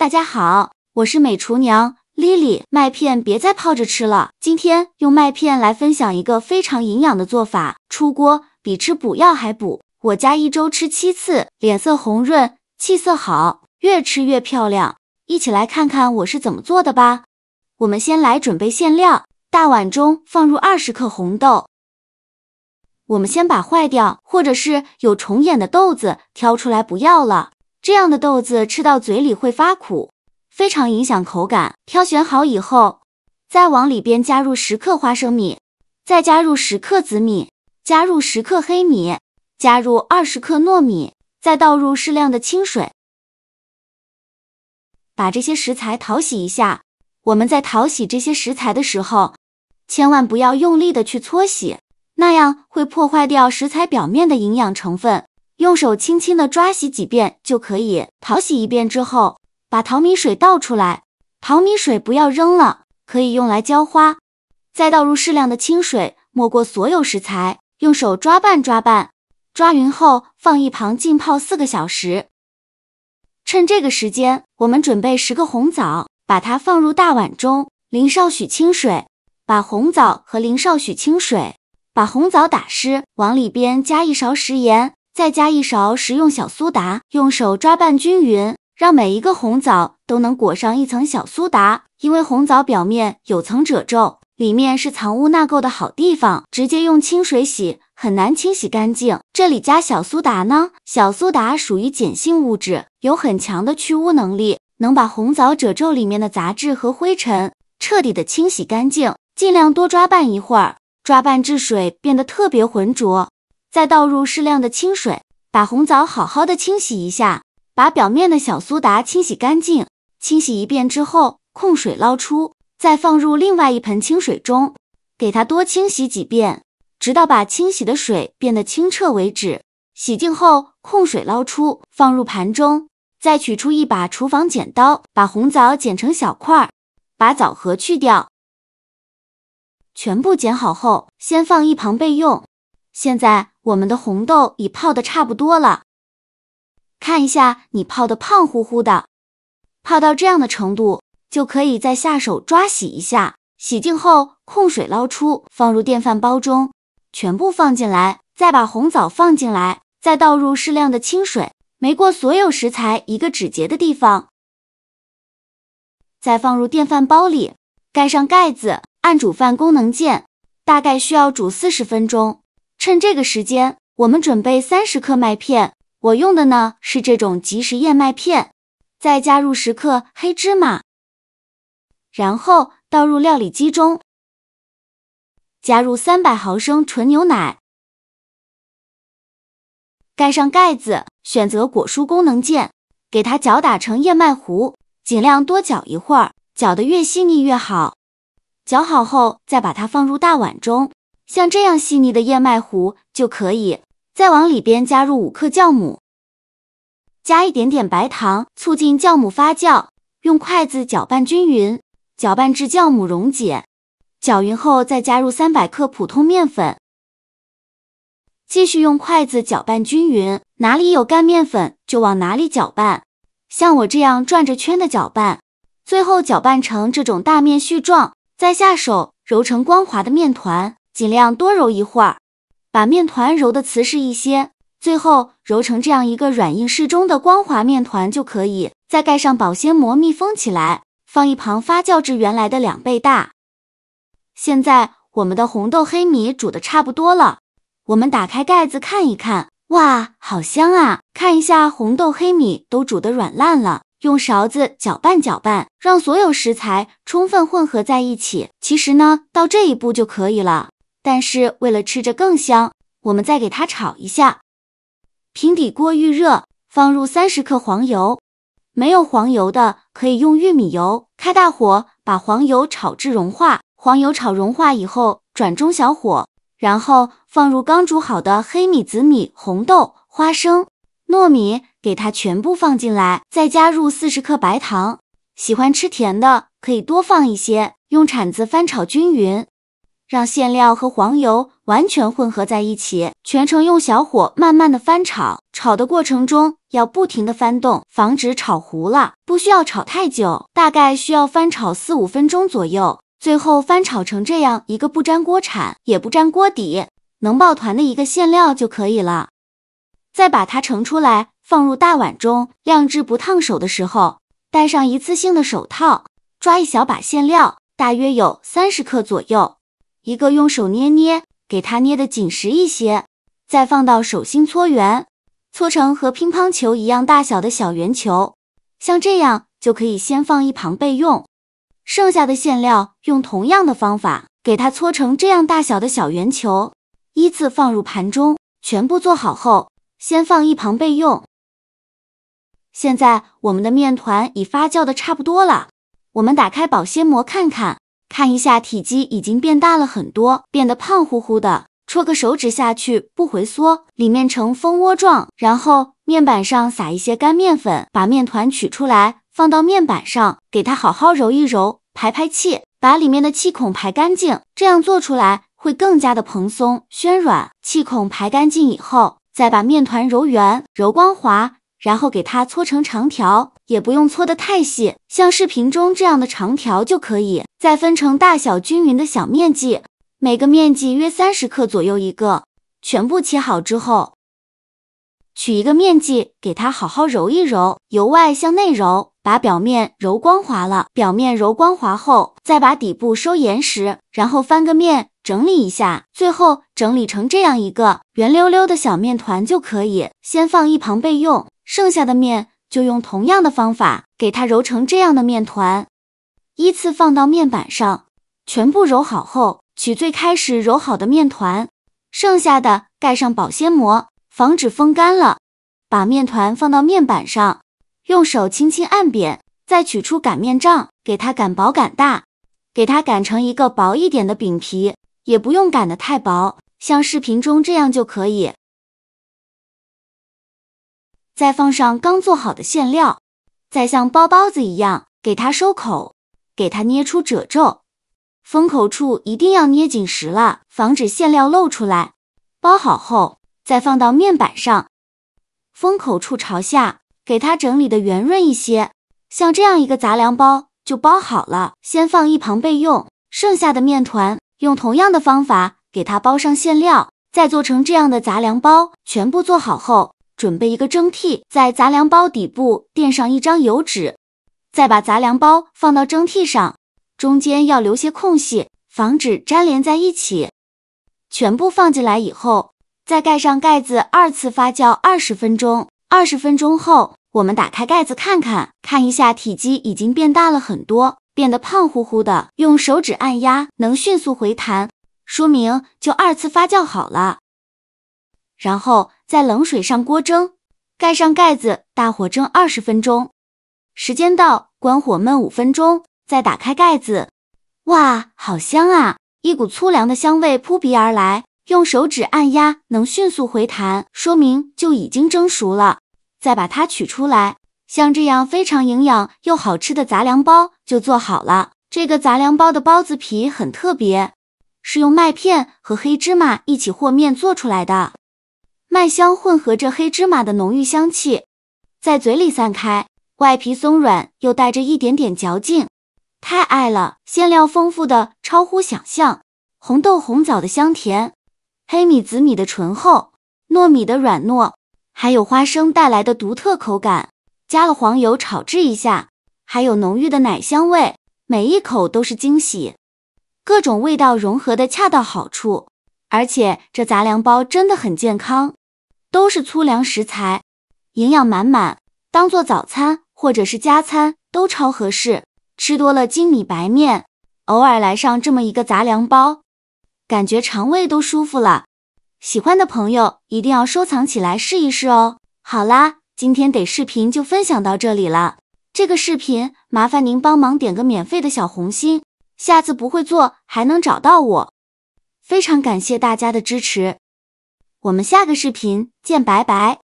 大家好，我是美厨娘 Lily。麦片别再泡着吃了，今天用麦片来分享一个非常营养的做法，出锅比吃补药还补。我家1周吃7次，脸色红润，气色好，越吃越漂亮。一起来看看我是怎么做的吧。我们先来准备馅料，大碗中放入20克红豆。我们先把坏掉或者是有虫眼的豆子挑出来不要了，这样的豆子吃到嘴里会发苦，非常影响口感。挑选好以后，再往里边加入10克花生米，再加入10克紫米，加入10克黑米，加入20克糯米，再倒入适量的清水，把这些食材淘洗一下。我们在淘洗这些食材的时候，千万不要用力的去搓洗，那样会破坏掉食材表面的营养成分。用手轻轻的抓洗几遍就可以。淘洗一遍之后，把淘米水倒出来，淘米水不要扔了，可以用来浇花。再倒入适量的清水，没过所有食材，用手抓拌，抓匀后放一旁浸泡4个小时。趁这个时间，我们准备10个红枣，把它放入大碗中，淋少许清水，把红枣和淋少许清水，把红枣打湿，往里边加1勺食盐，再加1勺食用小苏打，用手抓拌均匀，让每一个红枣都能裹上一层小苏打。因为红枣表面有层褶皱，里面是藏污纳垢的好地方，直接用清水洗很难清洗干净。这里加小苏打呢，小苏打属于碱性物质，有很强的去污能力，能把红枣褶皱里面的杂质和灰尘彻底的清洗干净。尽量多抓拌一会儿，抓拌至水变得特别浑浊，再倒入适量的清水，把红枣好好的清洗一下，把表面的小苏打清洗干净。清洗一遍之后，控水捞出，再放入另外一盆清水中，给它多清洗几遍，直到把清洗的水变得清澈为止。洗净后控水捞出，放入盘中，再取出一把厨房剪刀，把红枣剪成小块，把枣核去掉。全部剪好后，先放一旁备用。现在我们的红豆已泡得差不多了，看一下你泡得胖乎乎的，泡到这样的程度，就可以再下手抓洗一下。洗净后控水捞出，放入电饭煲中，全部放进来，再把红枣放进来，再倒入适量的清水，没过所有食材一个指节的地方，再放入电饭煲里，盖上盖子，按煮饭功能键，大概需要煮40分钟。趁这个时间，我们准备30克麦片，我用的呢是这种即食燕麦片，再加入10克黑芝麻，然后倒入料理机中，加入300毫升纯牛奶，盖上盖子，选择果蔬功能键，给它搅打成燕麦糊，尽量多搅一会儿，搅得越细腻越好。搅好后，再把它放入大碗中，像这样细腻的燕麦糊就可以。再往里边加入5克酵母，加一点点白糖，促进酵母发酵，用筷子搅拌均匀，搅拌至酵母溶解。搅匀后再加入300克普通面粉，继续用筷子搅拌均匀，哪里有干面粉就往哪里搅拌，像我这样转着圈的搅拌，最后搅拌成这种大面絮状，再下手揉成光滑的面团，尽量多揉一会儿，把面团揉得瓷实一些，最后揉成这样一个软硬适中的光滑面团就可以。再盖上保鲜膜密封起来，放一旁发酵至原来的2倍大。现在我们的红豆黑米煮得差不多了，我们打开盖子看一看，哇，好香啊！看一下红豆黑米都煮得软烂了，用勺子搅拌搅拌，让所有食材充分混合在一起。其实呢，到这一步就可以了，但是为了吃着更香，我们再给它炒一下。平底锅预热，放入30克黄油，没有黄油的可以用玉米油，开大火把黄油炒至融化。黄油炒融化以后，转中小火，然后放入刚煮好的黑米、紫米、红豆、花生、糯米，给它全部放进来，再加入40克白糖，喜欢吃甜的可以多放一些，用铲子翻炒均匀，让馅料和黄油完全混合在一起，全程用小火慢慢的翻炒，炒的过程中要不停的翻动，防止炒糊了，不需要炒太久，大概需要翻炒4-5分钟左右。最后翻炒成这样一个不粘锅铲也不粘锅底，能抱团的一个馅料就可以了。再把它盛出来，放入大碗中，晾至不烫手的时候，戴上一次性的手套，抓一小把馅料，大约有30克左右，一个用手捏捏，给它捏得紧实一些，再放到手心搓圆，搓成和乒乓球一样大小的小圆球，像这样就可以先放一旁备用。剩下的馅料用同样的方法给它搓成这样大小的小圆球，依次放入盘中，全部做好后先放一旁备用。现在我们的面团已发酵的差不多了，我们打开保鲜膜看看，看一下体积已经变大了很多，变得胖乎乎的，戳个手指下去不回缩，里面呈蜂窝状。然后面板上撒一些干面粉，把面团取出来放到面板上，给它好好揉一揉，排排气，把里面的气孔排干净，这样做出来会更加的蓬松暄软。气孔排干净以后，再把面团揉圆揉光滑，然后给它搓成长条，也不用搓得太细，像视频中这样的长条就可以。再分成大小均匀的小面剂，每个面剂约30克左右一个，全部切好之后，取一个面剂给它好好揉一揉，由外向内揉，把表面揉光滑了。表面揉光滑后，再把底部收严实，然后翻个面整理一下，最后整理成这样一个圆溜溜的小面团就可以，先放一旁备用。剩下的面就用同样的方法给它揉成这样的面团，依次放到面板上，全部揉好后，取最开始揉好的面团，剩下的盖上保鲜膜，防止风干了。把面团放到面板上，用手轻轻按扁，再取出擀面杖，给它擀薄擀大，给它擀成一个薄一点的饼皮，也不用擀得太薄，像视频中这样就可以。再放上刚做好的馅料，再像包包子一样给它收口，给它捏出褶皱，封口处一定要捏紧实了，防止馅料漏出来。包好后，再放到面板上，封口处朝下，给它整理的圆润一些，像这样一个杂粮包就包好了，先放一旁备用。剩下的面团用同样的方法给它包上馅料，再做成这样的杂粮包。全部做好后，准备一个蒸屉，在杂粮包底部垫上一张油纸，再把杂粮包放到蒸屉上，中间要留些空隙，防止粘连在一起。全部放进来以后，再盖上盖子，2次发酵20分钟。20分钟后，我们打开盖子看看，看一下体积已经变大了很多，变得胖乎乎的，用手指按压能迅速回弹，说明就2次发酵好了。然后在冷水上锅蒸，盖上盖子，大火蒸20分钟。时间到，关火焖5分钟，再打开盖子。哇，好香啊！一股粗粮的香味扑鼻而来，用手指按压能迅速回弹，说明就已经蒸熟了。再把它取出来，像这样非常营养又好吃的杂粮包就做好了。这个杂粮包的包子皮很特别，是用麦片和黑芝麻一起和面做出来的，麦香混合着黑芝麻的浓郁香气，在嘴里散开，外皮松软又带着一点点嚼劲，太爱了！馅料丰富的超乎想象，红豆红枣的香甜，黑米紫米的醇厚，糯米的软糯，还有花生带来的独特口感，加了黄油炒制一下，还有浓郁的奶香味，每一口都是惊喜，各种味道融合的恰到好处。而且这杂粮包真的很健康，都是粗粮食材，营养满满，当做早餐或者是加餐都超合适。吃多了精米白面，偶尔来上这么一个杂粮包，感觉肠胃都舒服了。喜欢的朋友一定要收藏起来试一试哦。好啦，今天得视频就分享到这里了。这个视频麻烦您帮忙点个免费的小红心，下次不会做还能找到我。非常感谢大家的支持，我们下个视频见，拜拜。